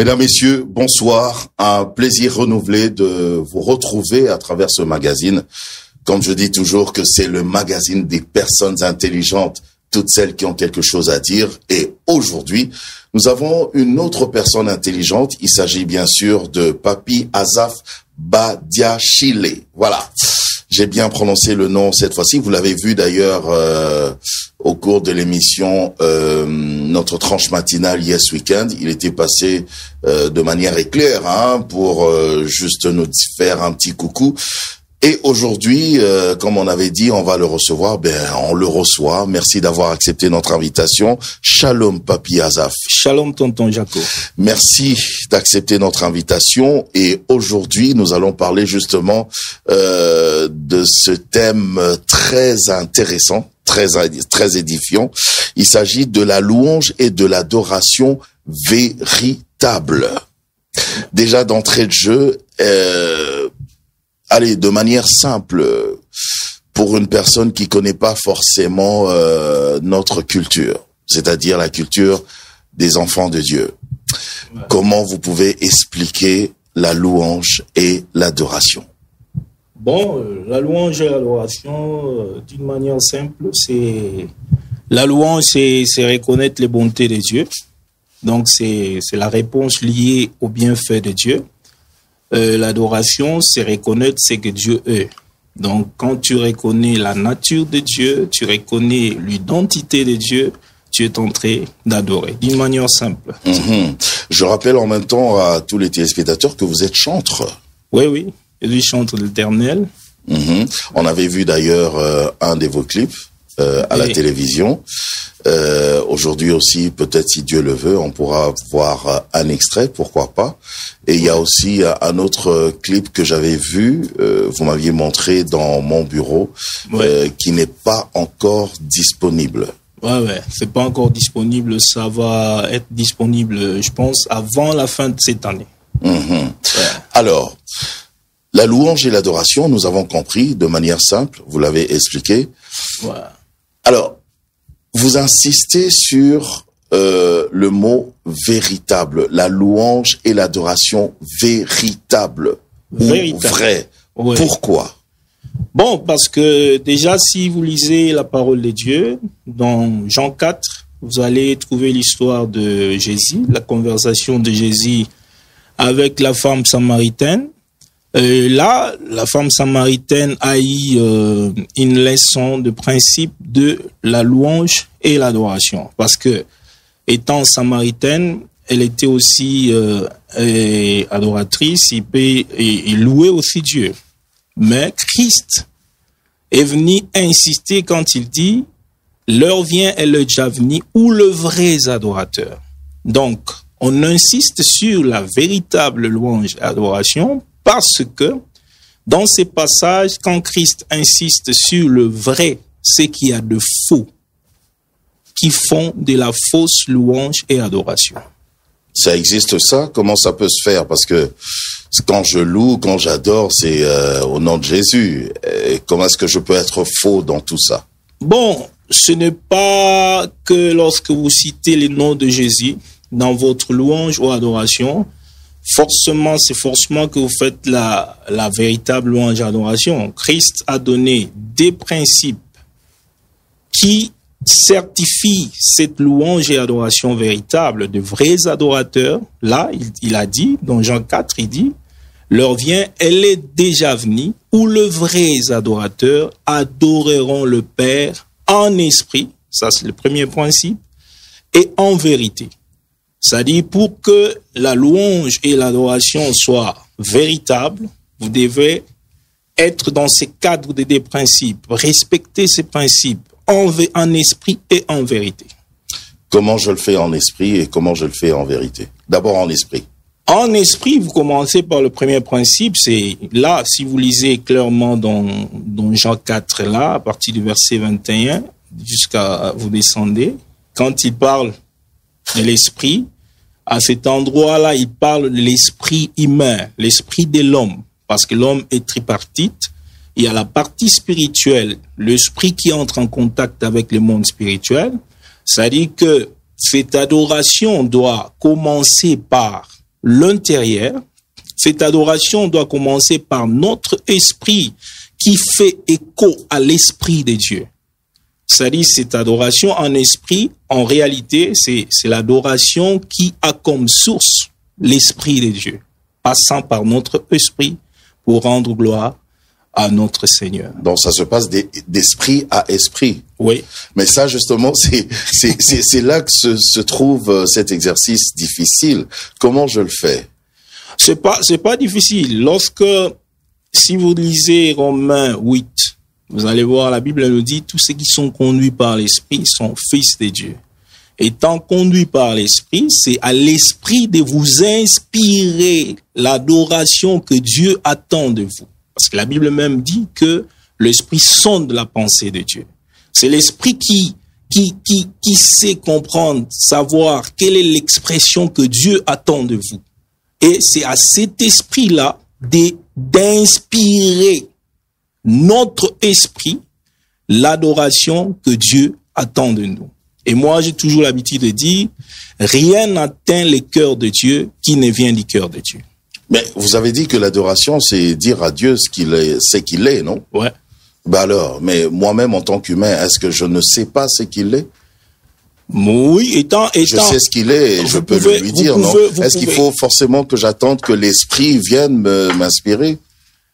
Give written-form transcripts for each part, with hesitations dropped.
Mesdames, Messieurs, bonsoir. Un plaisir renouvelé de vous retrouver à travers ce magazine. Comme je dis toujours que c'est le magazine des personnes intelligentes, toutes celles qui ont quelque chose à dire. Et aujourd'hui, nous avons une autre personne intelligente. Il s'agit bien sûr de Papi Asaph Badiachile. Voilà. J'ai bien prononcé le nom cette fois-ci. Vous l'avez vu d'ailleurs au cours de l'émission, notre tranche matinale Yes Weekend. Il était passé de manière éclair pour juste nous faire un petit coucou. Et aujourd'hui, comme on avait dit, on va le recevoir. On le reçoit. Merci d'avoir accepté notre invitation. Shalom, Papi Asaph. Shalom, tonton Jaco. Merci d'accepter notre invitation. Et aujourd'hui, nous allons parler justement de ce thème très intéressant, très édifiant. Il s'agit de la louange et de l'adoration véritable. Déjà d'entrée de jeu, allez, de manière simple, pour une personne qui connaît pas forcément notre culture, c'est-à-dire la culture des enfants de Dieu. Ouais. Comment vous pouvez expliquer la louange et l'adoration? Bon, la louange et l'adoration, d'une manière simple, c'est la louange, c'est reconnaître les bontés de Dieu. Donc c'est la réponse liée au bienfait de Dieu. L'adoration, c'est reconnaître ce que Dieu est. Donc, quand tu reconnais la nature de Dieu, tu reconnais l'identité de Dieu, tu es en train d'adorer, d'une manière simple. Je rappelle en même temps à tous les téléspectateurs que vous êtes chantre. Oui, je suis chantre de l'Éternel. On avait vu d'ailleurs un de vos clips à la télévision. Aujourd'hui aussi, peut-être si Dieu le veut, on pourra voir un extrait, pourquoi pas. Et il y a aussi un autre clip que j'avais vu, vous m'aviez montré dans mon bureau, qui n'est pas encore disponible. Ouais, c'est pas encore disponible. Ça va être disponible, je pense, avant la fin de cette année. Alors, la louange et l'adoration, nous avons compris de manière simple, vous l'avez expliqué. Alors, vous insistez sur le mot véritable, la louange et l'adoration véritable ou vrai. Ouais. Pourquoi? Bon, parce que déjà, si vous lisez la parole de Dieu, dans Jean 4, vous allez trouver l'histoire de Jésus, la conversation de Jésus avec la femme samaritaine. Là, la femme samaritaine a eu une leçon de principe de la louange et l'adoration. Parce que, étant samaritaine, elle était aussi adoratrice et louait aussi Dieu. Mais Christ est venu insister quand il dit « L'heure vient et le déjà venu où le vrai adorateur ». Donc, on insiste sur la véritable louange et adoration parce que dans ces passages, quand Christ insiste sur le vrai, c'est qu'il y a de faux qui font de la fausse louange et adoration. Ça existe ça? Comment ça peut se faire? Parce que quand je loue, quand j'adore, c'est au nom de Jésus. Et comment est-ce que je peux être faux dans tout ça? Bon, ce n'est pas que lorsque vous citez les noms de Jésus dans votre louange ou adoration, c'est forcément que vous faites la véritable louange et adoration. Christ a donné des principes qui certifient cette louange et adoration véritable de vrais adorateurs. Là, il a dit, dans Jean 4, il dit, l'heure vient, elle est déjà venue, où le vrai adorateur adoreront le Père en esprit, ça c'est le premier principe, et en vérité. C'est-à-dire, pour que la louange et l'adoration soient véritables, vous devez être dans ces cadres des principes, respecter ces principes en esprit et en vérité. Comment je le fais en esprit et comment je le fais en vérité? D'abord en esprit. En esprit, vous commencez par le premier principe, c'est là, si vous lisez clairement dans Jean 4, là, à partir du verset 21, jusqu'à vous descendez, quand il parle de l'esprit, à cet endroit-là, il parle de l'esprit humain, l'esprit de l'homme, parce que l'homme est tripartite. Il y a la partie spirituelle, l'esprit qui entre en contact avec le monde spirituel. C'est-à-dire que cette adoration doit commencer par l'intérieur. Cette adoration doit commencer par notre esprit qui fait écho à l'esprit de Dieu. C'est-à-dire, cette adoration en esprit, en réalité, c'est l'adoration qui a comme source l'esprit de Dieu, passant par notre esprit pour rendre gloire à notre Seigneur. Donc, ça se passe d'esprit à esprit. Oui. Mais ça, justement, c'est là que se trouve cet exercice difficile. Comment je le fais? C'est pas difficile. Si vous lisez Romains 8, vous allez voir, la Bible nous dit, tous ceux qui sont conduits par l'Esprit sont fils de Dieu. Étant conduits par l'Esprit, c'est à l'Esprit de vous inspirer l'adoration que Dieu attend de vous. Parce que la Bible même dit que l'Esprit sonde la pensée de Dieu. C'est l'Esprit qui sait comprendre, savoir quelle est l'expression que Dieu attend de vous. Et c'est à cet esprit-là d'inspirer notre esprit l'adoration que Dieu attend de nous. Et moi, j'ai toujours l'habitude de dire, rien n'atteint le cœur de Dieu qui ne vient du cœur de Dieu. Mais vous avez dit que l'adoration, c'est dire à Dieu ce qu'il est, non? Ouais. Bah alors, mais moi-même, en tant qu'humain, est-ce que je ne sais pas ce qu'il est? Oui, je sais ce qu'il est et je peux lui dire, non? Est-ce qu'il faut forcément que j'attende que l'esprit vienne m'inspirer?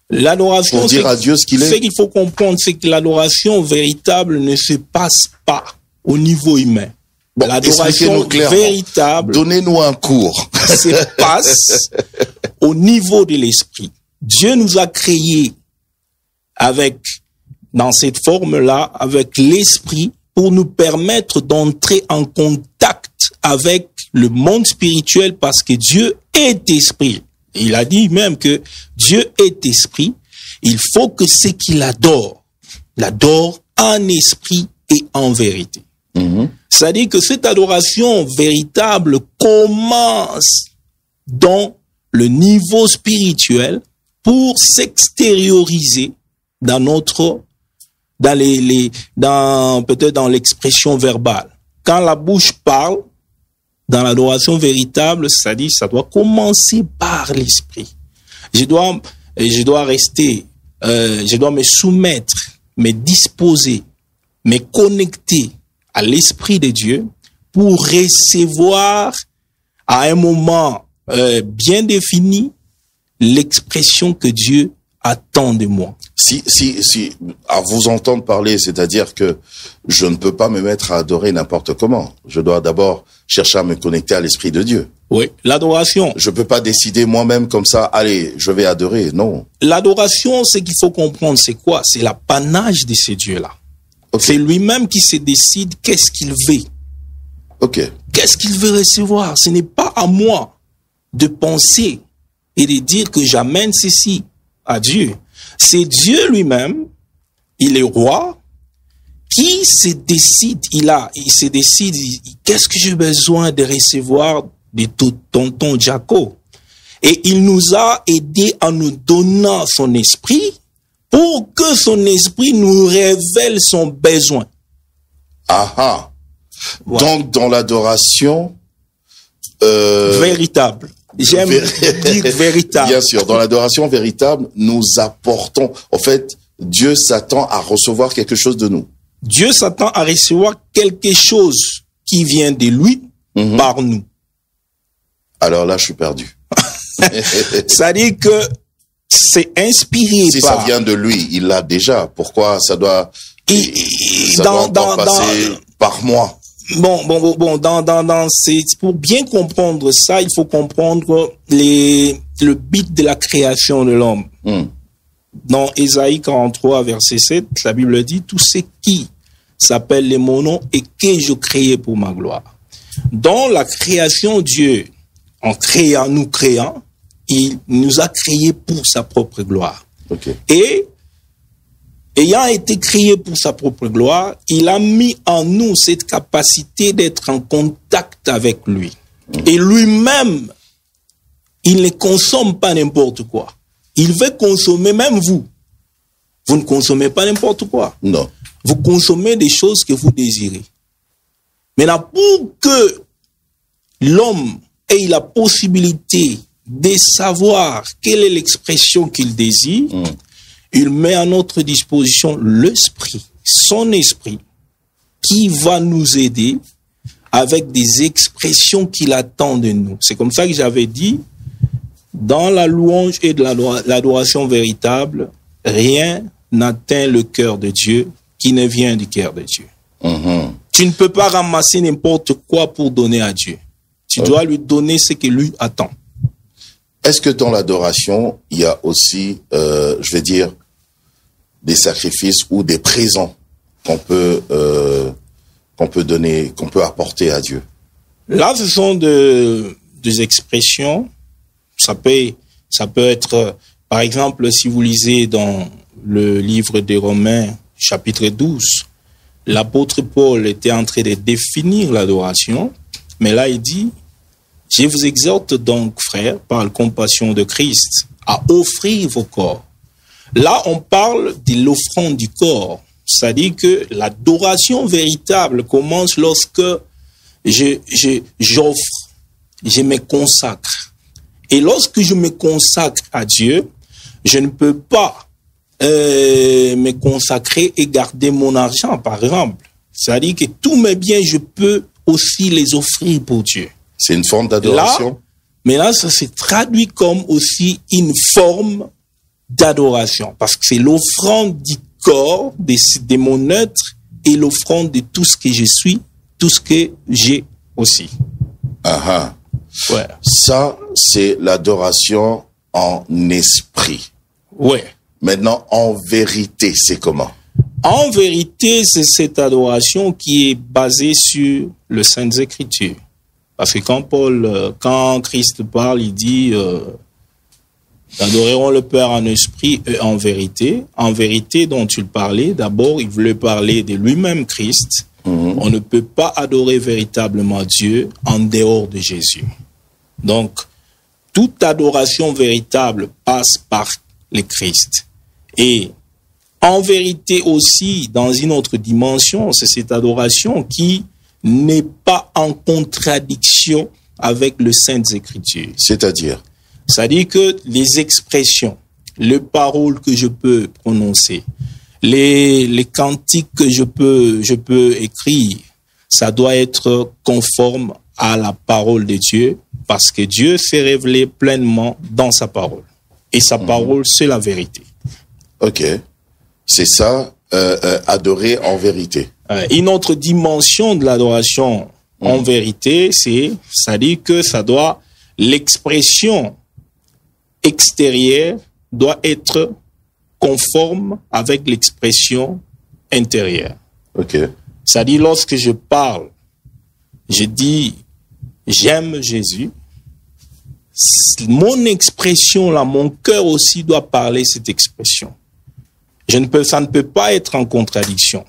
L'adoration, pour dire à Dieu ce qu'il est. Ce qu'il faut comprendre, c'est que l'adoration véritable ne se passe pas au niveau humain. Bon, l'adoration véritable, donnez-nous un cours, se passe au niveau de l'esprit. Dieu nous a créés dans cette forme-là, avec l'esprit, pour nous permettre d'entrer en contact avec le monde spirituel, parce que Dieu est esprit. Il a dit même que Dieu est esprit. Il faut que ceux qui l'adorent en esprit et en vérité. C'est-à-dire que cette adoration véritable commence dans le niveau spirituel pour s'extérioriser peut-être dans l'expression verbale. Quand la bouche parle, dans l'adoration véritable, c'est-à-dire, ça doit commencer par l'esprit. Je dois me soumettre, me disposer, me connecter à l'esprit de Dieu pour recevoir à un moment bien défini l'expression que Dieu attend de moi. Si, à vous entendre parler, c'est-à-dire que je ne peux pas me mettre à adorer n'importe comment. Je dois d'abord chercher à me connecter à l'esprit de Dieu. Oui, l'adoration. Je peux pas décider moi-même comme ça, allez, je vais adorer, non. L'adoration, ce qu'il faut comprendre, c'est quoi? C'est l'apanage de ce Dieu-là. Okay. C'est lui-même qui se décide qu'est-ce qu'il veut. Ok. Qu'est-ce qu'il veut recevoir? Ce n'est pas à moi de penser et de dire que j'amène ceci à Dieu. C'est Dieu lui-même, il est roi, qui se décide, qu'est-ce que j'ai besoin de recevoir de tonton Jaco? Et il nous a aidés en nous donnant son esprit pour que son esprit nous révèle son besoin. Ah. Ouais. Donc, dans l'adoration véritable. J'aime dire véritable. Bien sûr, dans l'adoration véritable, nous apportons. En fait, Dieu s'attend à recevoir quelque chose de nous. Dieu s'attend à recevoir quelque chose qui vient de lui par nous. Alors là, je suis perdu. C'est-à-dire que c'est inspiré si par... ça vient de lui, il l'a déjà. Pourquoi ça doit passer par moi? Bon, c'est pour bien comprendre ça, il faut comprendre le but de la création de l'homme. Dans Ésaïe 43, verset 7, la Bible dit, tout ce qui s'appelle mon nom et que je créais pour ma gloire. Dans la création, Dieu, nous créant, il nous a créés pour sa propre gloire. Okay. Et ayant été créé pour sa propre gloire, il a mis en nous cette capacité d'être en contact avec lui. Et lui-même, il ne consomme pas n'importe quoi. Il veut consommer même vous. Vous ne consommez pas n'importe quoi. Non. Vous consommez des choses que vous désirez. Maintenant, pour que l'homme ait la possibilité de savoir quelle est l'expression qu'il désire, il met à notre disposition l'esprit, son esprit, qui va nous aider avec des expressions qu'il attend de nous. C'est comme ça que j'avais dit, dans la louange et de l'adoration véritable, rien n'atteint le cœur de Dieu qui ne vient du cœur de Dieu. Tu ne peux pas ramasser n'importe quoi pour donner à Dieu. Tu dois lui donner ce que lui attend. Est-ce que dans l'adoration, il y a aussi, je vais dire, des sacrifices ou des présents qu'on peut donner, qu'on peut apporter à Dieu? Là, ce sont des expressions. Ça peut être, par exemple, si vous lisez dans le livre des Romains, chapitre 12, l'apôtre Paul était en train de définir l'adoration, mais là, il dit, « Je vous exhorte donc, frères, par la compassion de Christ, à offrir vos corps. » Là, on parle de l'offrande du corps. C'est-à-dire que l'adoration véritable commence lorsque j'offre, je me consacre. Et lorsque je me consacre à Dieu, je ne peux pas me consacrer et garder mon argent, par exemple. C'est-à-dire que tous mes biens, je peux aussi les offrir pour Dieu. C'est une forme d'adoration? Mais là, ça se traduit comme aussi une forme d'adoration. Parce que c'est l'offrande du corps, de mon être, et l'offrande de tout ce que je suis, tout ce que j'ai aussi. Ouais. Ça, c'est l'adoration en esprit. Ouais. Maintenant, en vérité, c'est comment? En vérité, c'est cette adoration qui est basée sur le Saintes Écritures. Parce que quand Christ parle, il dit adorerons le Père en esprit et en vérité. En vérité dont il parlait, d'abord, il voulait parler de lui-même, Christ. On ne peut pas adorer véritablement Dieu en dehors de Jésus. Donc, toute adoration véritable passe par le Christ. Et en vérité aussi, dans une autre dimension, c'est cette adoration qui n'est pas en contradiction avec le Saintes Écritures. C'est-à-dire que les expressions, les paroles que je peux prononcer, les cantiques que je peux écrire, ça doit être conforme à la parole de Dieu, parce que Dieu s'est révélé pleinement dans sa parole. Et sa parole, c'est la vérité. Ok. C'est ça, adorer en vérité. Une autre dimension de l'adoration en vérité, c'est-à-dire que l'expression extérieure doit être conforme avec l'expression intérieure. Ok. C'est-à-dire, lorsque je parle, je dis j'aime Jésus, mon expression là, mon cœur aussi doit parler cette expression. Ça ne peut pas être en contradiction.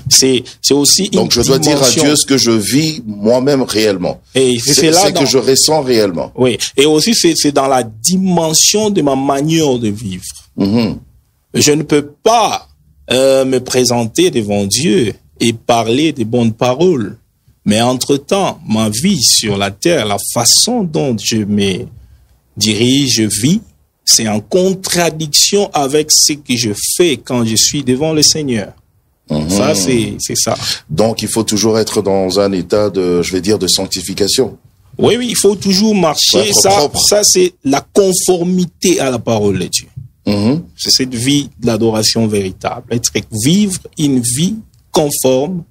C'est aussi une Donc je dois dire à Dieu ce que je vis moi-même réellement. Et c'est que je ressens réellement. Oui. Et aussi c'est dans la dimension de ma manière de vivre. Je ne peux pas me présenter devant Dieu et parler des bonnes paroles. Mais entre-temps, ma vie sur la terre, la façon dont je me dirige, je vis, c'est en contradiction avec ce que je fais quand je suis devant le Seigneur. Ça, c'est ça. Donc, il faut toujours être dans un état de sanctification. Oui, il faut toujours marcher. Ça, c'est la conformité à la parole de Dieu. C'est cette vie de l'adoration véritable. Vivre une vie conforme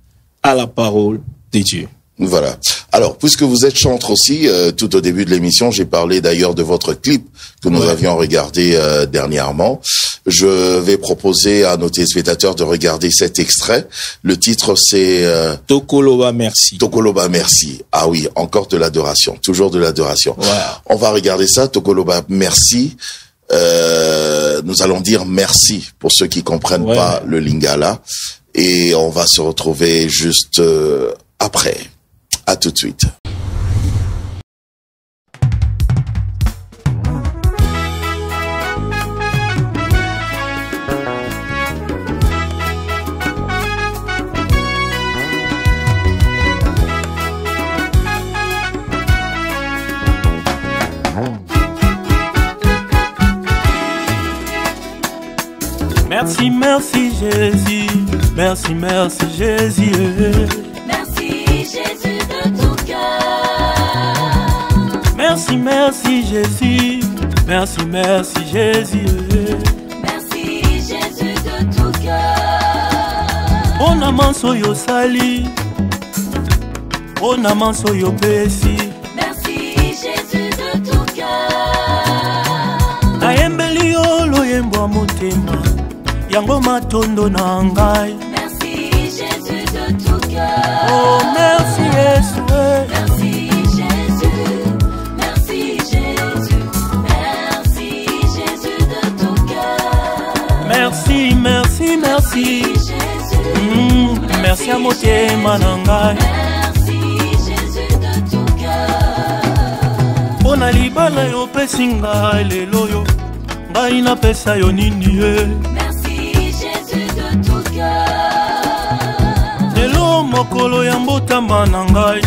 à la parole de Dieu. Voilà. Alors, puisque vous êtes chanteur aussi, tout au début de l'émission, j'ai parlé d'ailleurs de votre clip que nous avions regardé dernièrement. Je vais proposer à nos téléspectateurs de regarder cet extrait. Le titre, c'est Tokoloba Merci. Tokoloba Merci. Ah oui, encore de l'adoration, toujours de l'adoration. Wow. On va regarder ça, Tokoloba Merci. Nous allons dire merci pour ceux qui comprennent pas le lingala. Et on va se retrouver juste après. À tout de suite. Merci, merci Jésus. Merci, merci Jésus. Merci Jésus de tout cœur. Merci, merci Jésus. Merci, merci Jésus. Merci Jésus de tout cœur. On a manso sali. On a manso pesi. Merci Jésus de tout cœur. Nayembeli yolo yembo motema. Yango matondo na ngai. Merci Jésus de tout cœur. Oh merci Jésus. Merci Jésus. Merci Jésus. Merci Jésus de tout cœur. Merci, merci, merci. Jésus. Merci à motema na ngai. Merci Jésus de tout cœur. Pona libala yo pesi ngai lelo yo. Ngai na pesa yo nini ye. Mokolo ya mbotama na ngai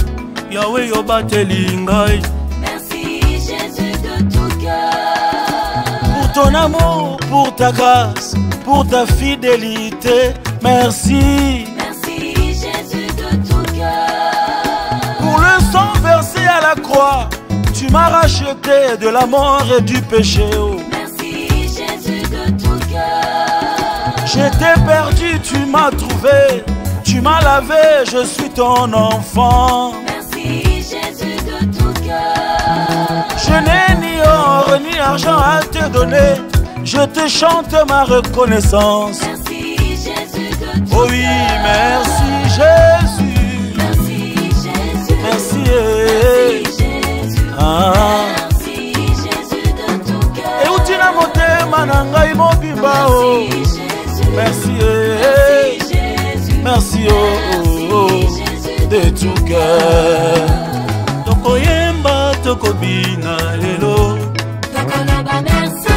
Yahweh yo bateli ngai. Merci Jésus de tout cœur. Pour ton amour, pour ta grâce, pour ta fidélité, merci. Merci Jésus de tout cœur. Pour le sang versé à la croix, tu m'as racheté de la mort et du péché. Merci Jésus de tout cœur. J'étais perdu, tu m'as trouvé. Tu m'as lavé, je suis ton enfant. Merci Jésus de tout cœur. Je n'ai ni or ni argent à te donner. Je te chante ma reconnaissance. Merci Jésus de tout cœur. Oh oui, merci Jésus. Merci Jésus. Merci, merci Jésus. Merci Jésus de tout cœur. Et où tu n'as monté mananga imobimba. Merci Jésus. Merci, merci de tout cœur. Toko yemba, toko bina lelo. Toko loba merci.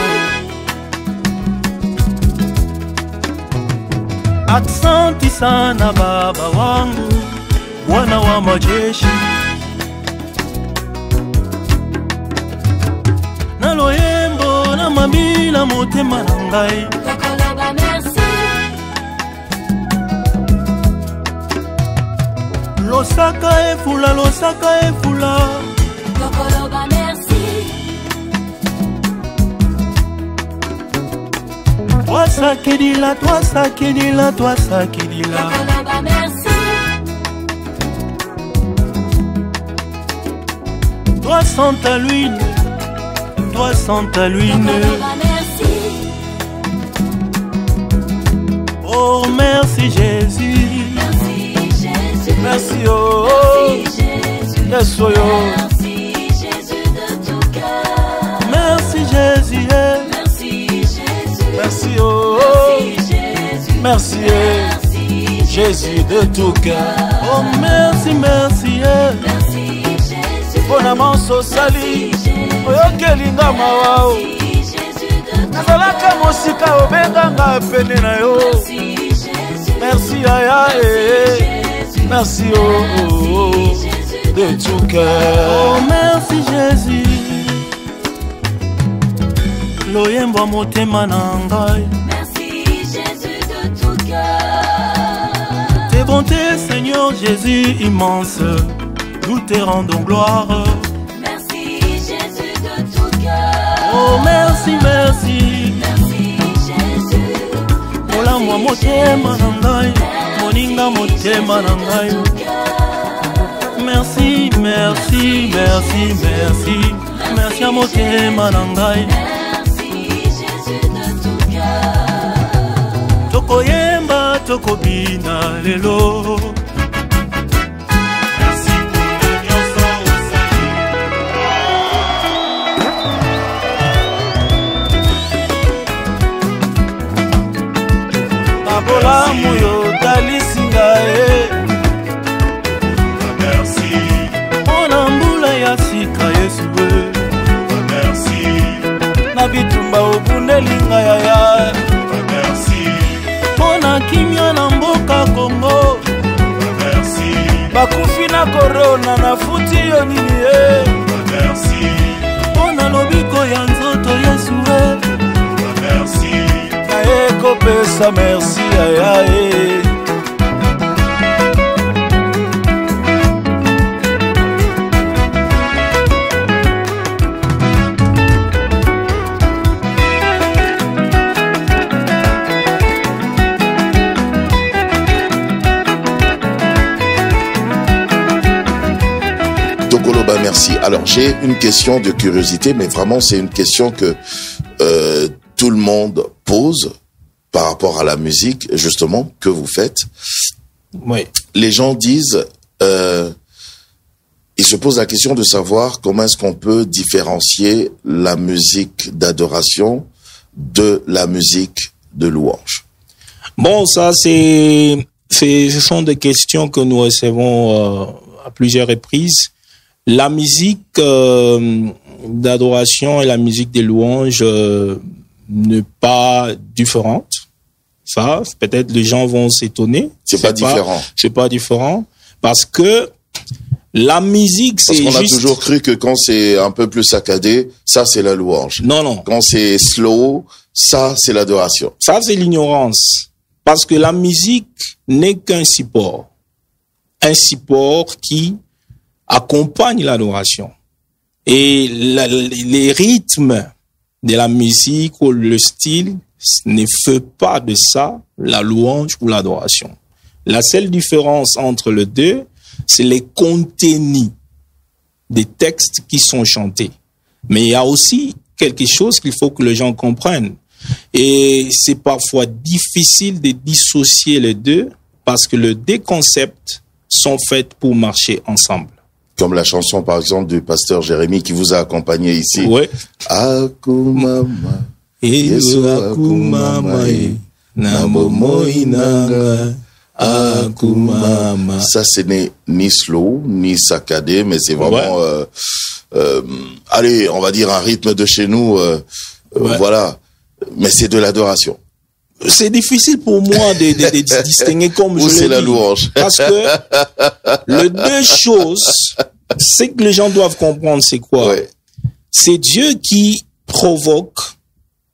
Aksanti sana baba wangu, Bwana wa majeshi. Na loyembo na mabila motema na ngai. Toko loba merci. Losaka efula, losaka efula. Tokoloba merci. Toi sakedila, toi sakedila, toi sakedila. Tokoloba merci. Toi Santa Luine, toi Santa Luine. Tokoloba merci. Oh merci Jésus. Merci oh, merci Jésus. Yes, oh, merci Jésus de tout cœur. Merci Jésus. Merci Jésus. Merci oh, merci Jésus. Merci Jésus de tout cœur. Oh merci, merci merci Jésus. Bon amant sali. Oyokelinga mawao. Nazalaka mosika obenganga pene na yo. Merci aya Merci oh, de tout cœur. Oh merci Jésus. Loyembo motema na ngai. Merci Jésus de tout cœur. Tes bontés Seigneur Jésus immense, nous te rendons gloire. Merci Jésus de tout cœur. Oh merci, merci. Merci Jésus. Ola moi motema na ngai. Moninga motema na ngai. Merci, merci, merci, merci. Merci à motema na ngai. Merci Jésus de tout cœur. Toko yemba, toko bina lelo. Merci pour le nyonso osali. Babola muyo dalisinga merci. Ona mbula ya sika Yesu merci. Na bitumba obunelinga ya merci. Ona kimya na mboka Kongo merci. Bakufi na corona na futi yo nini merci. Ona lobiko ya nzoto Yesu merci. Na eko kopesa merci ayaye. Tokoloba, merci. Alors, j'ai une question de curiosité, mais vraiment, c'est une question que tout le monde pose par rapport à la musique, justement, que vous faites. Oui. Les gens disent, ils se posent la question de savoir comment est-ce qu'on peut différencier la musique d'adoration de la musique de louange. Bon, ça, ce sont des questions que nous recevons à plusieurs reprises. La musique d'adoration et la musique de louange n'est pas différente. Ça, peut-être les gens vont s'étonner. C'est pas différent. C'est pas différent parce que la musique, c'est juste... Parce qu'on a toujours cru que quand c'est un peu plus saccadé, ça c'est la louange. Non, non. Quand c'est slow, ça c'est l'adoration. Ça c'est l'ignorance. Parce que la musique n'est qu'un support. Un support qui accompagne l'adoration. Et les rythmes de la musique ou le style ne fait pas de ça la louange ou l'adoration. La seule différence entre les deux, c'est les contenus des textes qui sont chantés. Mais il y a aussi quelque chose qu'il faut que les gens comprennent. Et c'est parfois difficile de dissocier les deux parce que les deux concepts sont faits pour marcher ensemble. Comme la chanson, par exemple, du pasteur Jérémie qui vous a accompagné ici. Oui. Akumama. Yesu akumama. Namomo inanga. Akumama. Ça, ce n'est ni slow, ni saccadé, mais c'est vraiment, allez, on va dire un rythme de chez nous, voilà. Mais c'est de l'adoration. C'est difficile pour moi de distinguer comme je l'ai dit. Ou c'est la louange. Parce que les deux choses, ce que les gens doivent comprendre, c'est quoi? Ouais. C'est Dieu qui provoque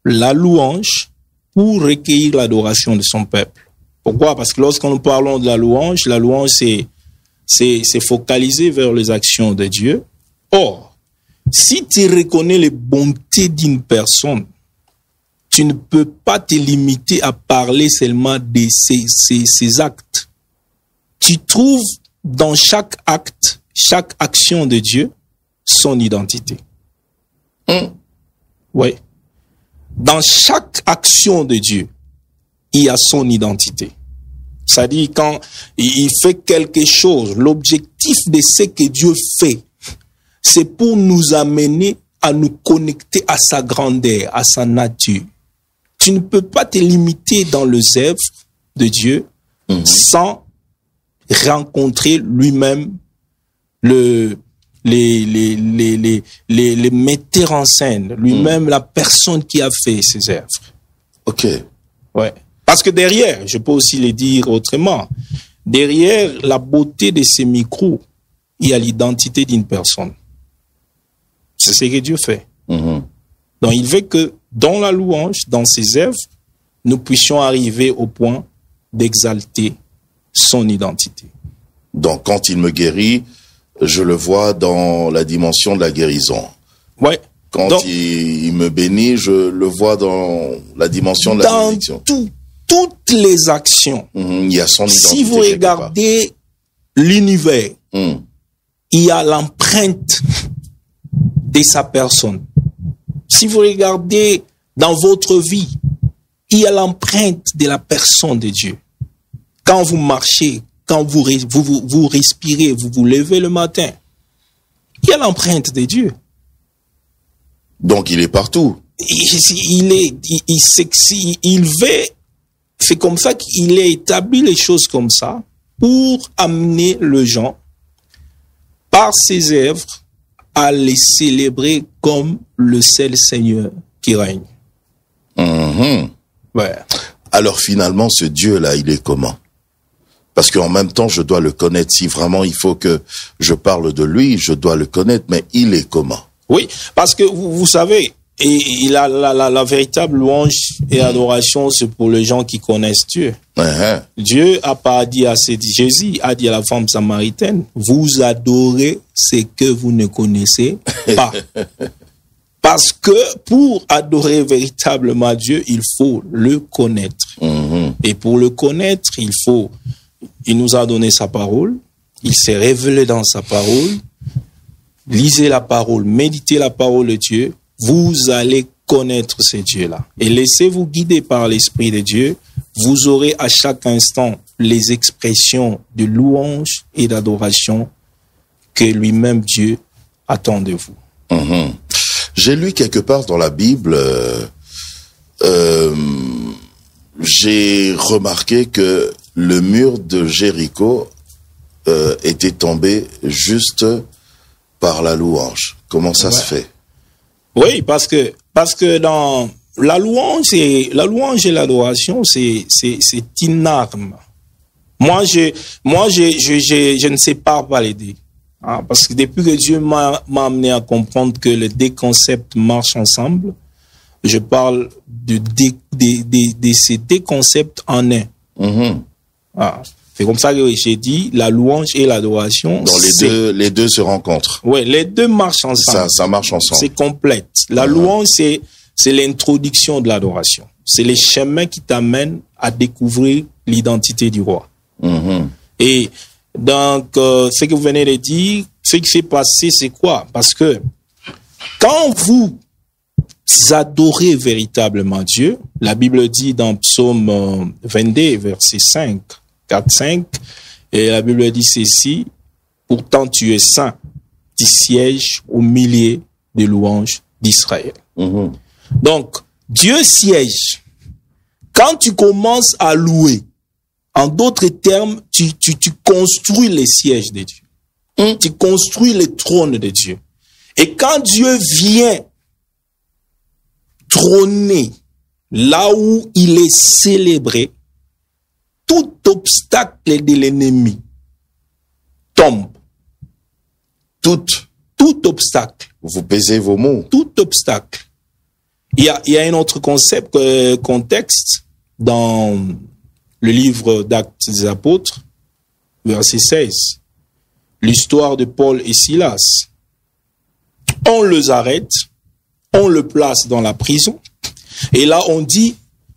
la louange pour recueillir l'adoration de son peuple. Pourquoi? Parce que lorsque nous parlons de la louange, c'est focalisé vers les actions de Dieu. Or, si tu reconnais les bontés d'une personne, tu ne peux pas te limiter à parler seulement de ses actes. Tu trouves dans chaque acte, chaque action de Dieu, son identité. Oui. Dans chaque action de Dieu, il y a son identité. C'est-à-dire quand il fait quelque chose, l'objectif de ce que Dieu fait, c'est pour nous amener à nous connecter à sa grandeur, à sa nature. Tu ne peux pas te limiter dans les œuvres de Dieu sans rencontrer lui-même les metteurs en scène, lui-même la personne qui a fait ces œuvres. Ok. Ouais. Parce que derrière, je peux aussi le dire autrement, derrière la beauté de ces micros, il y a l'identité d'une personne. C'est ce que Dieu fait. Donc il veut que dans la louange, dans ses œuvres, nous puissions arriver au point d'exalter son identité. Donc, quand il me guérit, je le vois dans la dimension de la guérison. Ouais. Quand il me bénit, je le vois dans la dimension de la bénédiction. Dans toutes les actions. Il y a son identité. Si vous regardez l'univers, il y a l'empreinte de sa personne. Si vous regardez dans votre vie, il y a l'empreinte de la personne de Dieu. Quand vous marchez, quand vous respirez, vous vous levez le matin, il y a l'empreinte de Dieu. Donc il est partout. C'est comme ça qu'il a établi les choses comme ça pour amener les gens, par ses œuvres, à les célébrer comme le seul Seigneur qui règne. Ouais. Alors finalement, ce Dieu-là, il est comment? Parce qu'en même temps, je dois le connaître. Si vraiment il faut que je parle de lui, je dois le connaître. Mais il est comment? Oui, parce que vous savez, Et la véritable louange et adoration, c'est pour les gens qui connaissent Dieu. Dieu a pas dit à Jésus a dit à la femme samaritaine, vous adorez ce que vous ne connaissez pas. Parce que pour adorer véritablement Dieu, il faut le connaître. Et pour le connaître, il nous a donné sa parole, il s'est révélé dans sa parole. Lisez la parole, méditez la parole de Dieu. Vous allez connaître ce Dieu-là. Et laissez-vous guider par l'Esprit de Dieu. Vous aurez à chaque instant les expressions de louange et d'adoration que lui-même Dieu attend de vous. J'ai lu quelque part dans la Bible, j'ai remarqué que le mur de Jéricho était tombé juste par la louange. Comment ça se fait? Oui, parce que dans la louange et l'adoration, c'est une arme. Moi, je ne sais pas l'aider. Hein, parce que depuis que Dieu m'a amené à comprendre que les deux concepts marchent ensemble, je parle de ces deux concepts en un. C'est comme ça que j'ai dit la louange et l'adoration. Donc les deux se rencontrent. Oui, les deux marchent ensemble. Ça marche ensemble. C'est complète. La louange, c'est l'introduction de l'adoration. C'est les chemins qui t'amènent à découvrir l'identité du roi. Et donc, ce que vous venez de dire, ce qui s'est passé, c'est quoi? Parce que quand vous adorez véritablement Dieu, la Bible dit dans Psaume 22, verset 5, 4-5, et la Bible dit ceci, pourtant tu es saint, tu sièges au milieu des louanges d'Israël. Donc, Dieu siège. Quand tu commences à louer, en d'autres termes, tu construis les sièges de Dieu. Tu construis le trône de Dieu. Et quand Dieu vient trôner là où il est célébré, tout obstacle de l'ennemi tombe. Tout obstacle. Vous pesez vos mots. Tout obstacle. Il y a un autre contexte dans le livre d'Actes des Apôtres, verset 16. L'histoire de Paul et Silas. On les arrête, on le place dans la prison. Et là, on dit,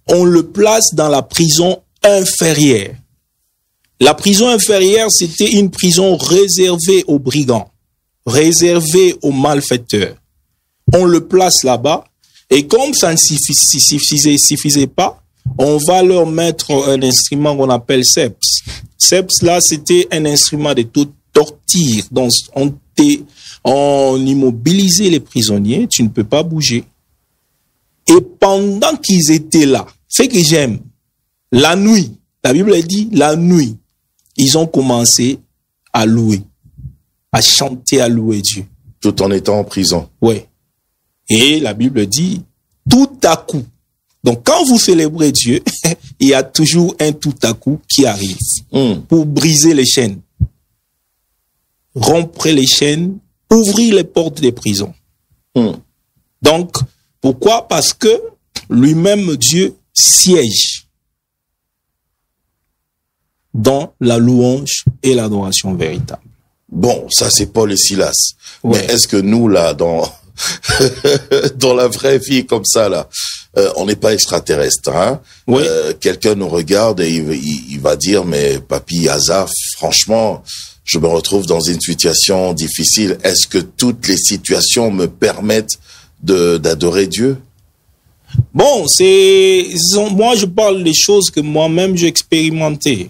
on le place dans la prison inférieure. La prison inférieure, c'était une prison réservée aux brigands, réservée aux malfaiteurs. On le place là-bas, et comme ça ne suffisait pas, on va leur mettre un instrument qu'on appelle seps. Seps, là, c'était un instrument de torture. Donc, on immobilisait les prisonniers, tu ne peux pas bouger. Et pendant qu'ils étaient là, ce que j'aime, la nuit, la Bible dit, la nuit, ils ont commencé à louer, à chanter, à louer Dieu. Tout en étant en prison. Oui. Et la Bible dit, tout à coup. Donc, quand vous célébrez Dieu, il y a toujours un tout à coup qui arrive pour briser les chaînes, rompre les chaînes, ouvrir les portes des prisons. Donc, pourquoi? Parce que lui-même, Dieu, siège dans la louange et l'adoration véritable. Bon, ça c'est Paul et Silas. Ouais. Mais est-ce que nous, là, dans la vraie vie comme ça, là, on n'est pas extraterrestre, hein? Oui. Quelqu'un nous regarde et il va dire, mais Papy Azaf, franchement, je me retrouve dans une situation difficile. Est-ce que toutes les situations me permettent d'adorer Dieu? Bon, moi je parle des choses que moi-même j'ai expérimentées.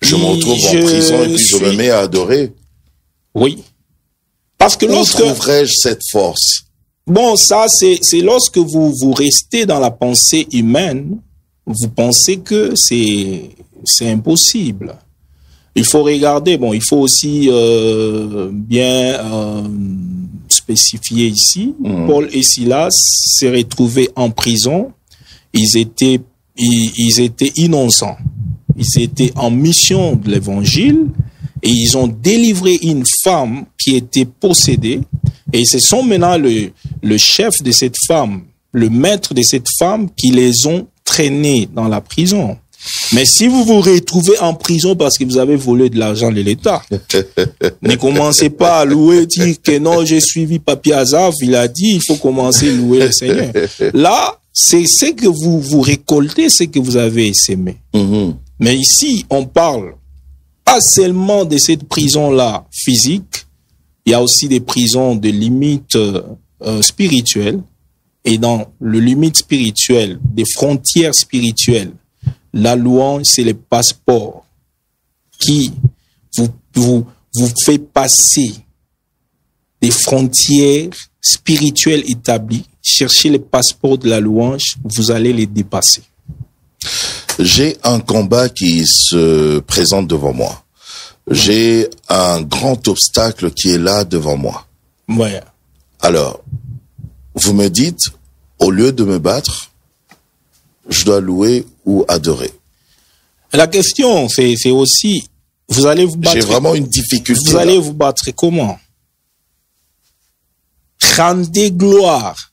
Je me retrouve en prison et puis je me mets à adorer. Oui. Parce que Où trouverais-je cette force? Bon, ça, c'est lorsque vous restez dans la pensée humaine, vous pensez que c'est impossible. Il faut regarder, bon, il faut aussi bien spécifier ici. Paul et Silas s'est retrouvés en prison. Ils étaient innocents. Ils étaient en mission de l'évangile et ils ont délivré une femme qui était possédée Et ce sont maintenant le chef de cette femme, le maître de cette femme qui les ont traînés dans la prison. Mais si vous vous retrouvez en prison parce que vous avez volé de l'argent de l'État, ne commencez pas à louer, dire que non, j'ai suivi Papi Azaf, il a dit, il faut commencer à louer le Seigneur. Là, c'est ce que vous récoltez, ce que vous avez sémé. Mais ici, on parle pas seulement de cette prison-là physique, il y a aussi des prisons de limites spirituelles. Et dans le limite spirituel, des frontières spirituelles, la louange, c'est le passeport qui vous fait passer des frontières spirituelles établies. Cherchez le passeport de la louange, vous allez les dépasser. J'ai un combat qui se présente devant moi. J'ai un grand obstacle qui est là devant moi. Ouais. Alors, vous me dites, au lieu de me battre, je dois louer ou adorer. La question, c'est aussi, vous allez vous battre. J'ai vraiment une difficulté. Vous allez vous battre comment? Rendez gloire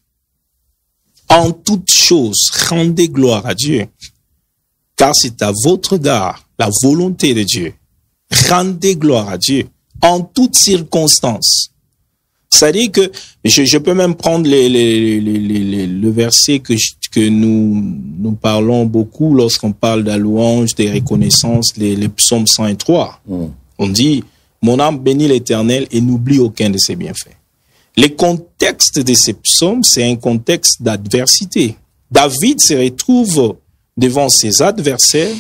en toutes choses. Rendez gloire à Dieu. Car c'est à votre égard la volonté de Dieu. Rendez gloire à Dieu en toutes circonstances. C'est-à-dire que je peux même prendre le verset que nous parlons beaucoup lorsqu'on parle de la louange, des reconnaissances, les psaumes 103. On dit, mon âme bénit l'Éternel et n'oublie aucun de ses bienfaits. Le contexte de ces psaumes, c'est un contexte d'adversité. David se retrouve devant ses adversaires.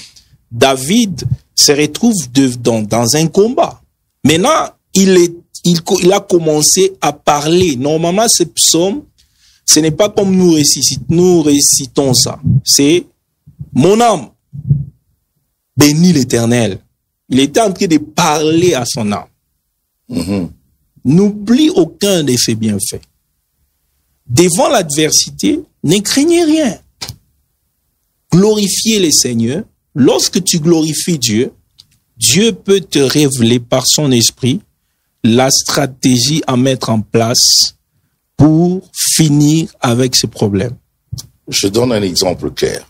David se retrouve dans un combat. Maintenant, il a commencé à parler. Normalement, ces psaumes, ce n'est pas comme nous récitons ça. C'est mon âme bénit l'Éternel. Il était en train de parler à son âme. N'oublie aucun de ses bienfaits. Devant l'adversité, ne craignez rien. Glorifiez le Seigneur. Lorsque tu glorifies Dieu, Dieu peut te révéler par son esprit la stratégie à mettre en place pour finir avec ce problème. Je donne un exemple clair.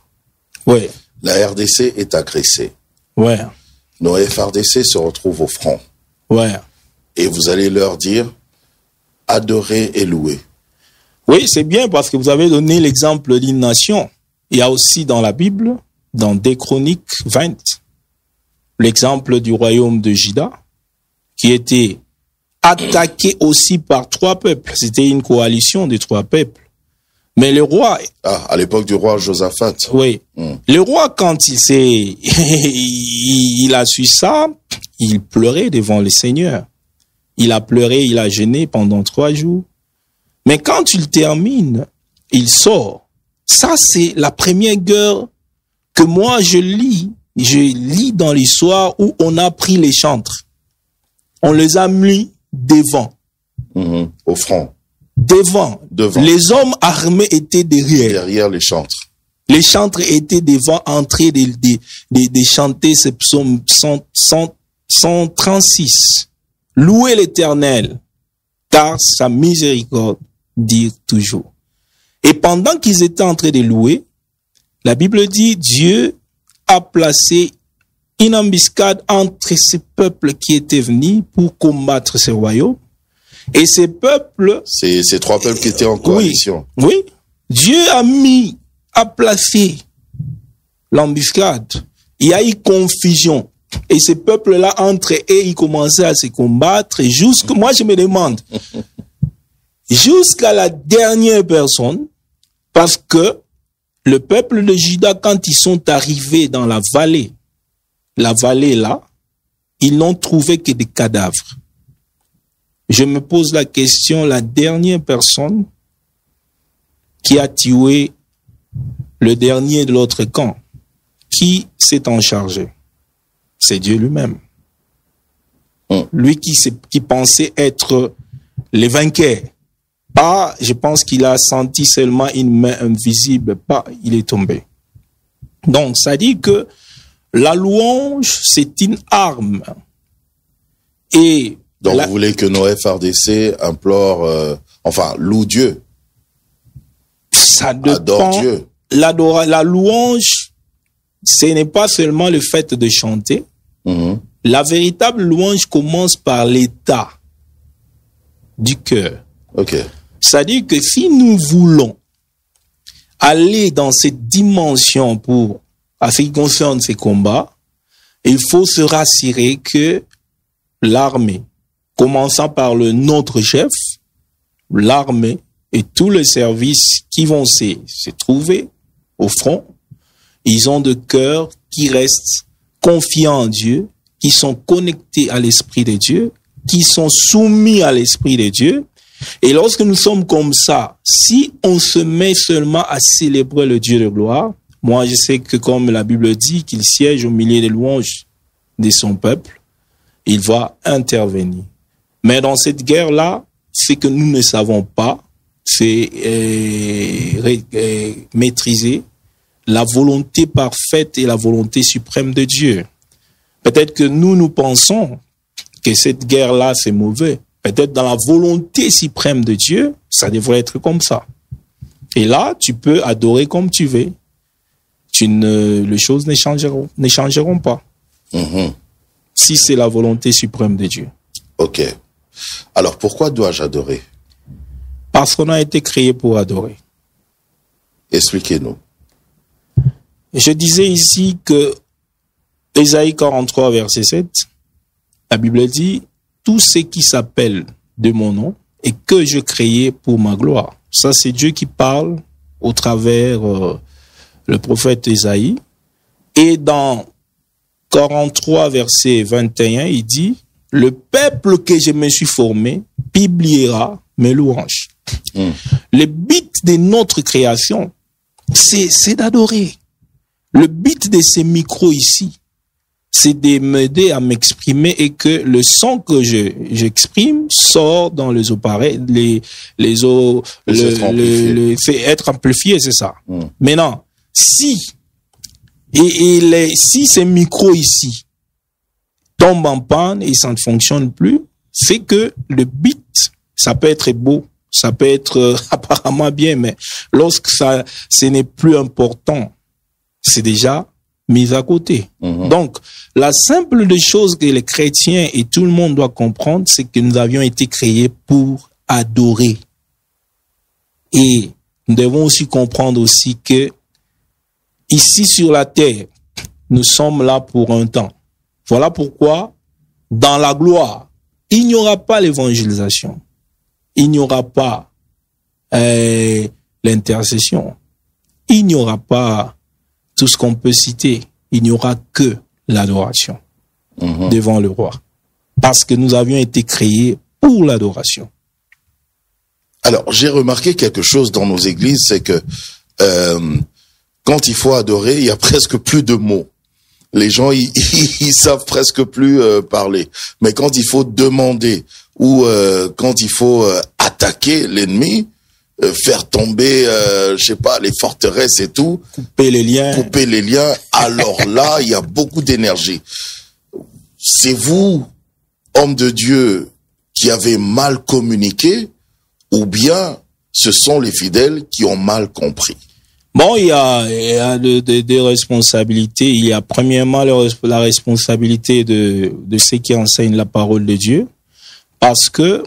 Ouais. La RDC est agressée. Ouais. Nos FRDC se retrouvent au front. Ouais. Et vous allez leur dire, adorez et louez. Oui, c'est bien parce que vous avez donné l'exemple d'une nation. Il y a aussi dans la Bible, dans 2 Chroniques 20, l'exemple du royaume de Juda, qui était attaqué aussi par 3 peuples. C'était une coalition de 3 peuples. Mais le roi... Ah, à l'époque du roi Josaphat. Oui. Le roi, quand il a su ça, il pleurait devant le Seigneur. Il a pleuré, il a jeûné pendant 3 jours. Mais quand il termine, il sort. Ça, c'est la première guerre que moi, je lis dans l'histoire où on a pris les chantres. On les a mis devant. Au front. Devant. Les hommes armés étaient derrière. Derrière les chantres. Les chantres étaient devant, en train de chanter ce psaume 136. Louez l'Éternel, car sa miséricorde dure toujours. Et pendant qu'ils étaient en train de louer, la Bible dit, Dieu a placé une embuscade entre ces peuples qui étaient venus pour combattre ce royaume. Et ces peuples... Ces 3 peuples qui étaient en coalition. Oui. Dieu a placé l'embuscade. Il y a eu confusion. Et ces peuples-là, entre eux, ils commençaient à se combattre. Moi, je me demande, jusqu'à la dernière personne, parce que le peuple de Juda, quand ils sont arrivés dans la vallée là, ils n'ont trouvé que des cadavres. Je me pose la question, la dernière personne qui a tué le dernier de l'autre camp, qui s'est en chargé? C'est Dieu lui-même. Lui qui pensait être le vainqueur. Pas, je pense qu'il a senti seulement une main invisible, il est tombé. Donc, ça dit que la louange, c'est une arme. Et Donc vous voulez que nos FRDC implore, loue Dieu. Ça dépend. Adore Dieu. La louange, ce n'est pas seulement le fait de chanter. La véritable louange commence par l'état du cœur. Ok. C'est-à-dire que si nous voulons aller dans cette dimension à ce qui concerne ces combats, il faut se rassurer que l'armée, commençant par notre chef, l'armée et tous les services qui vont se trouver au front, ils ont de cœur qui restent confiants en Dieu, qui sont connectés à l'Esprit de Dieu, qui sont soumis à l'Esprit de Dieu. Et lorsque nous sommes comme ça, si on se met seulement à célébrer le Dieu de gloire, moi je sais que comme la Bible dit qu'il siège au milieu des louanges de son peuple, il va intervenir. Mais dans cette guerre-là, ce que nous ne savons pas, c'est maîtriser la volonté parfaite et la volonté suprême de Dieu. Peut-être que nous pensons que cette guerre-là, c'est mauvais. Peut-être dans la volonté suprême de Dieu, ça devrait être comme ça. Et là, tu peux adorer comme tu veux. Les choses ne changeront pas. Si c'est la volonté suprême de Dieu. Ok. Alors, pourquoi dois-je adorer? Parce qu'on a été créé pour adorer. Expliquez-nous. Je disais ici que Ésaïe 43, verset 7, la Bible dit « Tout ce qui s'appelle de mon nom et que je créais pour ma gloire ». Ça, c'est Dieu qui parle au travers le prophète Ésaïe. Et dans 43, verset 21, il dit « Le peuple que je me suis formé publiera mes louanges ». Le but de notre création, c'est d'adorer. Le but de ces micros ici, c'est de m'aider à m'exprimer et que le son que j'exprime sort dans les appareils, fait être amplifié, c'est ça. Maintenant, si ces micros ici tombent en panne et ça ne fonctionne plus, c'est que le beat, ça peut être beau, ça peut être apparemment bien, mais lorsque ce n'est plus important, c'est déjà mis à côté. Donc, la simple des choses que les chrétiens et tout le monde doit comprendre, c'est que nous avions été créés pour adorer. Et nous devons aussi comprendre aussi que ici sur la terre, nous sommes là pour un temps. Voilà pourquoi, dans la gloire, il n'y aura pas l'évangélisation. Il n'y aura pas l'intercession. Il n'y aura pas tout ce qu'on peut citer. Il n'y aura que l'adoration devant le roi. Parce que nous avions été créés pour l'adoration. Alors, j'ai remarqué quelque chose dans nos églises, c'est que quand il faut adorer, il y a presque plus de mots. Les gens, ils savent presque plus parler. Mais quand il faut demander ou quand il faut attaquer l'ennemi, faire tomber, je sais pas, les forteresses et tout, couper les liens, alors là, il y a beaucoup d'énergie. C'est vous, homme de Dieu, qui avez mal communiqué, ou bien ce sont les fidèles qui ont mal compris? Bon, il y a des responsabilités. Il y a premièrement la responsabilité de ceux qui enseignent la parole de Dieu, parce que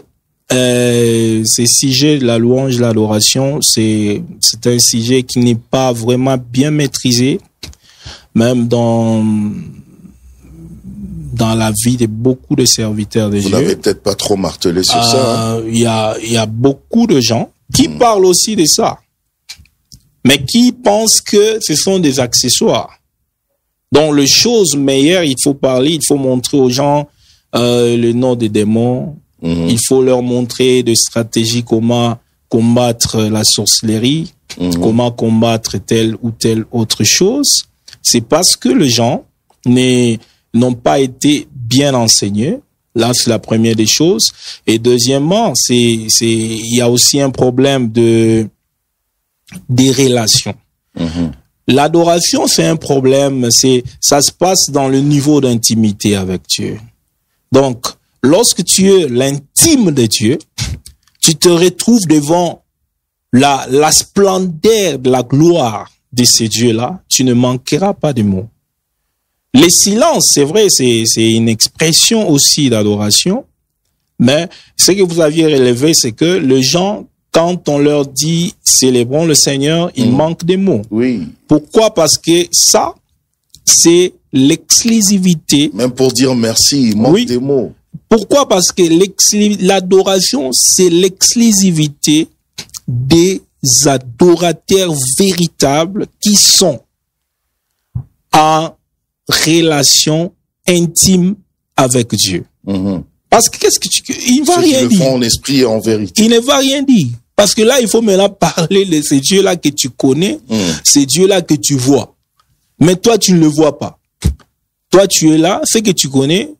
ces sujets de la louange, de l'adoration, c'est un sujet qui n'est pas vraiment bien maîtrisé, même dans la vie de beaucoup de serviteurs de Dieu. Vous n'avez peut-être pas trop martelé sur ça. Il y a beaucoup de gens qui parlent aussi de ça, mais qui pensent que ce sont des accessoires. Donc, les choses meilleures, il faut parler, il faut montrer aux gens le nom des démons. Il faut leur montrer des stratégies, comment combattre la sorcellerie, comment combattre telle ou telle autre chose. C'est parce que les gens n'ont pas été bien enseignés. Là, c'est la première des choses. Et deuxièmement, il y a aussi un problème des relations. L'adoration, c'est un problème. Ça se passe dans le niveau d'intimité avec Dieu. Donc, lorsque tu es l'intime de Dieu, tu te retrouves devant la splendeur de la gloire de ces dieux-là, tu ne manqueras pas de mots. Les silences, c'est vrai, c'est une expression aussi d'adoration, mais ce que vous aviez relevé, c'est que les gens, quand on leur dit célébrons le Seigneur, ils manquent de mots. Oui. Pourquoi? Parce que ça, c'est l'exclusivité. Même pour dire merci, il manque des mots. Pourquoi? Parce que l'adoration, c'est l'exclusivité des adorateurs véritables qui sont en relation intime avec Dieu. Parce que qu'est-ce que il va rien dire. Ils le font en esprit et en vérité. Il ne va rien dire. Parce que là, il faut maintenant parler de ces dieux-là que tu connais, ces dieux-là que tu vois. Mais toi, tu ne le vois pas. Toi, tu es là, ce que tu connais,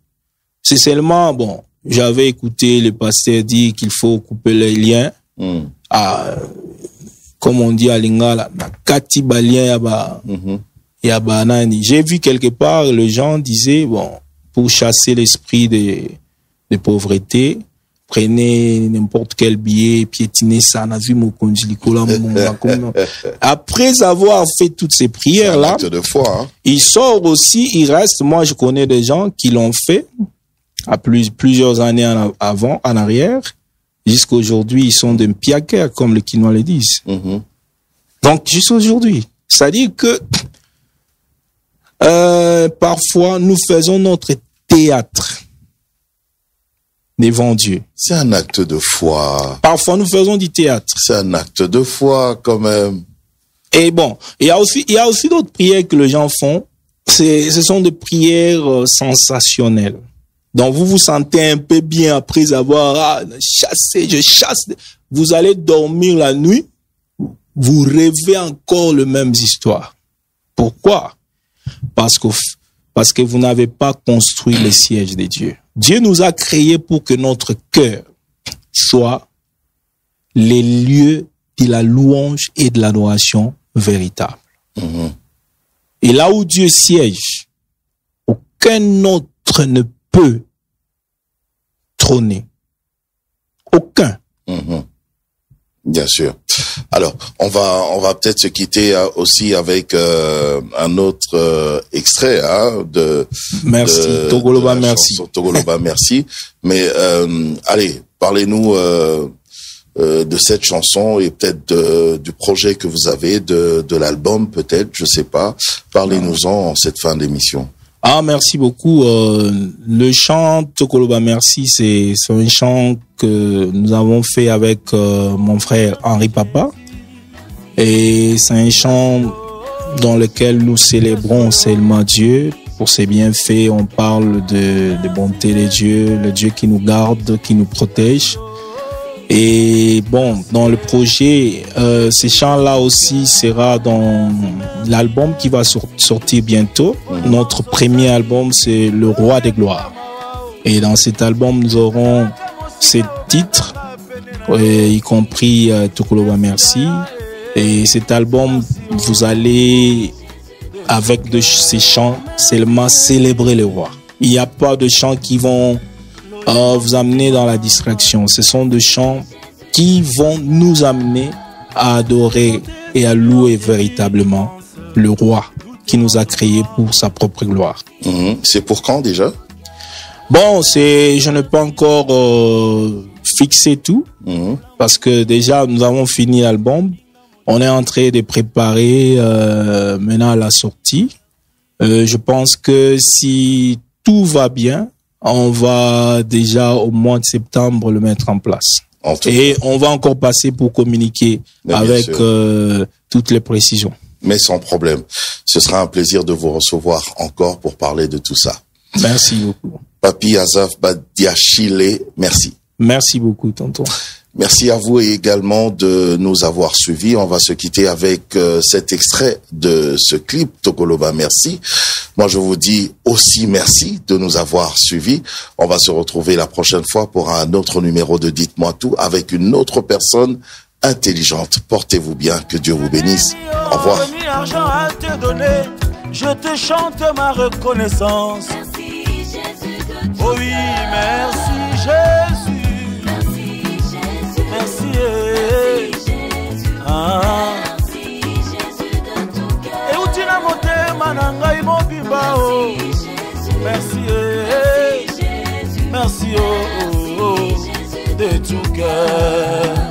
c'est seulement, bon, j'avais écouté le pasteur dire qu'il faut couper les liens. Comme on dit à Lingala, Kati Balien Yaba Nani. J'ai vu quelque part, les gens disaient, bon, pour chasser l'esprit de pauvreté, prenez n'importe quel billet, piétinez ça, après avoir fait toutes ces prières-là, il sort aussi, il reste, moi je connais des gens qui l'ont fait à plusieurs années en arrière, jusqu'à aujourd'hui, ils sont des piaqueurs, comme les Quinois le disent. Donc, jusqu'à aujourd'hui. C'est-à-dire que parfois, nous faisons notre théâtre devant Dieu. C'est un acte de foi. Parfois, nous faisons du théâtre. C'est un acte de foi, quand même. Et bon, il y a aussi d'autres prières que les gens font. Ce sont des prières sensationnelles. Donc, vous vous sentez un peu bien après avoir chassé, je chasse. Vous allez dormir la nuit, vous rêvez encore les mêmes histoires. Pourquoi? Parce que vous n'avez pas construit le siège de Dieu. Dieu nous a créés pour que notre cœur soit les lieux de la louange et de l'adoration véritable. Et là où Dieu siège, aucun autre ne peut trôner. Aucun. Bien sûr. Alors, on va peut-être se quitter aussi avec un autre extrait de merci Togoloba, merci Togoloba, merci. Mais allez, parlez-nous de cette chanson et peut-être du projet que vous avez, de l'album peut-être, je sais pas. Parlez-nous-en en cette fin d'émission. Merci beaucoup. Le chant Tokoloba Merci, c'est un chant que nous avons fait avec mon frère Henri Papa. Et c'est un chant dans lequel nous célébrons seulement Dieu pour ses bienfaits. On parle de bonté de Dieu, le Dieu qui nous garde, qui nous protège. Et bon, dans le projet, ces chants-là aussi sera dans l'album qui va sortir bientôt. Notre premier album, c'est Le Roi des Gloires. Et dans cet album, nous aurons 7 titres, y compris Tokoloba Merci. Et cet album, vous allez, avec de ces chants, seulement célébrer le roi. Il n'y a pas de chants qui vont vous amener dans la distraction. Ce sont des chants qui vont nous amener à adorer et à louer véritablement le roi qui nous a créés pour sa propre gloire. C'est pour quand déjà? Bon, je ne peux pas encore fixer tout parce que déjà nous avons fini l'album. On est en train de préparer maintenant la sortie. Je pense que si tout va bien, on va déjà au mois de septembre le mettre en place. Et on va encore passer pour communiquer avec toutes les précisions. Mais sans problème. Ce sera un plaisir de vous recevoir encore pour parler de tout ça. Merci beaucoup. Papi Azaf Badiachile, merci. Merci beaucoup, tonton. Merci à vous également de nous avoir suivis. On va se quitter avec cet extrait de ce clip Tokoloba Merci. Moi, je vous dis aussi merci de nous avoir suivis. On va se retrouver la prochaine fois pour un autre numéro de Dites-moi tout avec une autre personne intelligente. Portez-vous bien, que Dieu vous bénisse. Au revoir. Argent à te donner, je te chante ma reconnaissance. Merci Jésus de tout Oh oui, merci. Jésus. Merci Jésus. Merci. Jésus. Ah. Merci Jésus de tout cœur. Et utina motema na ngai mobimba oh. Merci. Jésus. Merci oh, oh, oh, de tout cœur.